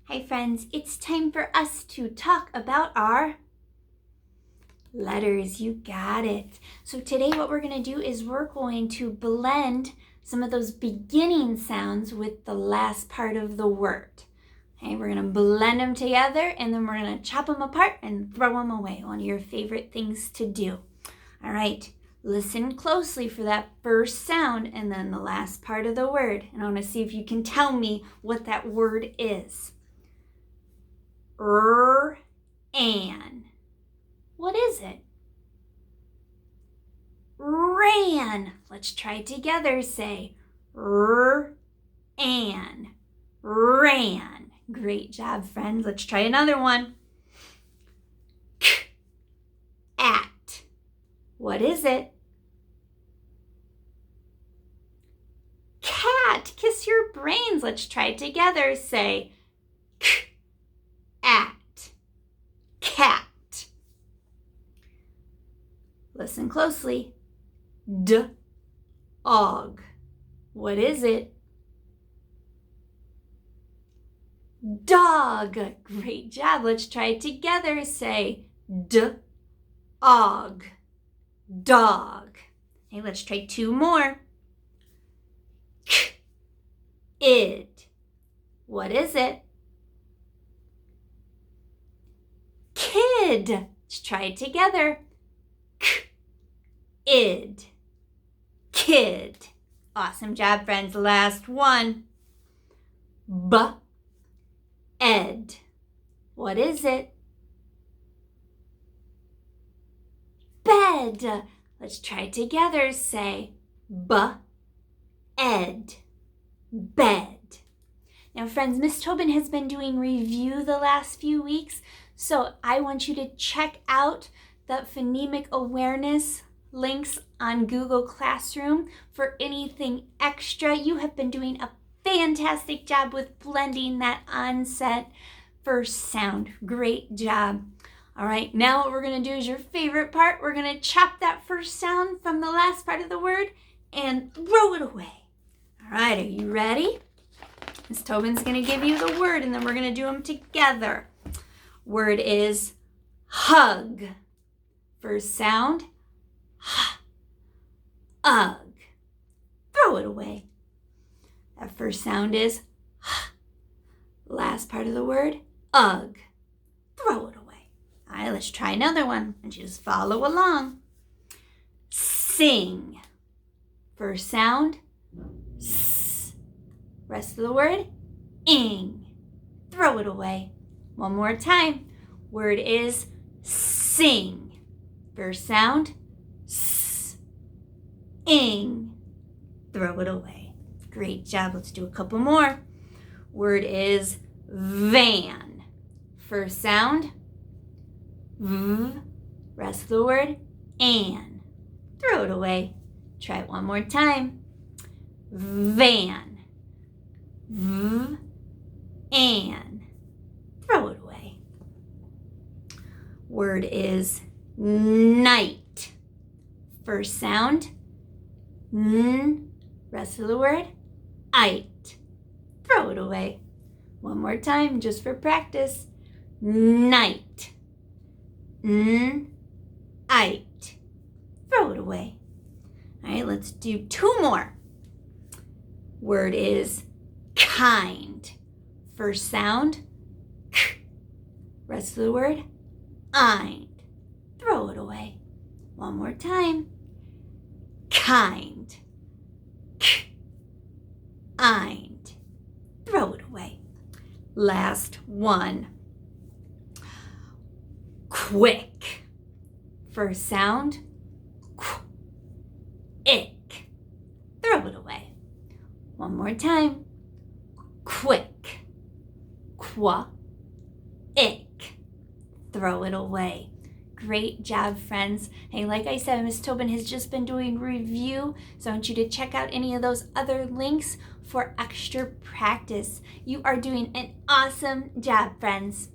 Hi friends, it's time for us to talk about our letters. You got it. So today what we're going to do is we're going to blend some of those beginning sounds with the last part of the word. Okay, we're going to blend them together and then we're going to chop them apart and throw them away. One of your favorite things to do. All right, listen closely for that first sound and then the last part of the word. And I want to see if you can tell me what that word is. An. What is it? Ran. Let's try it together. Say an. Ran. Great job, friends. Let's try another one. At. What is it? Cat. Kiss your brains. Let's try it together. Say at. Cat. Listen closely. Og. What is it? Dog. Great job. Let's try it together. Say og. Dog. Okay, let's try two more. Id. What is it? Kid. Let's try it together. Id. Kid. Awesome job, friends. Last one. Ed. What is it? Bed. Let's try it together. Say ed. Bed. Now, friends, Miss Tobin has been doing review the last few weeks, so I want you to check out the phonemic awareness links on Google Classroom for anything extra. You have been doing a fantastic job with blending that onset first sound. Great job. All right, now what we're going to do is your favorite part. We're going to chop that first sound from the last part of the word and throw it away. All right, are you ready? Miss Tobin's going to give you the word and then we're going to do them together. Word is hug. First sound, ugh. Throw it away. That first sound is last part of the word, ugh. Throw it away. All right, let's try another one and just follow along. Sing. First sound, s. Rest of the word, ing. Throw it away. One more time. Word is sing. First sound, s. Ing. Throw it away. Great job. Let's do a couple more. Word is van. First sound, v. Rest of the word, an. Throw it away. Try it one more time. Van. V. An. Throw it away. Word is night. First sound, n. Rest of the word, ite. Throw it away. One more time, just for practice. Night. N. Ite. Throw it away. All right, let's do two more. Word is kind. First sound, k. Rest of the word, eind. Throw it away. One more time. Kind. K. Eind. Throw it away. Last one. Quick. First sound, qu. Ick. Throw it away. One more time. Quick. Qua. Ick. Throw it away. Great job, friends. Hey, like I said, Miss Tobin has just been doing review, so I want you to check out any of those other links for extra practice. You are doing an awesome job, friends.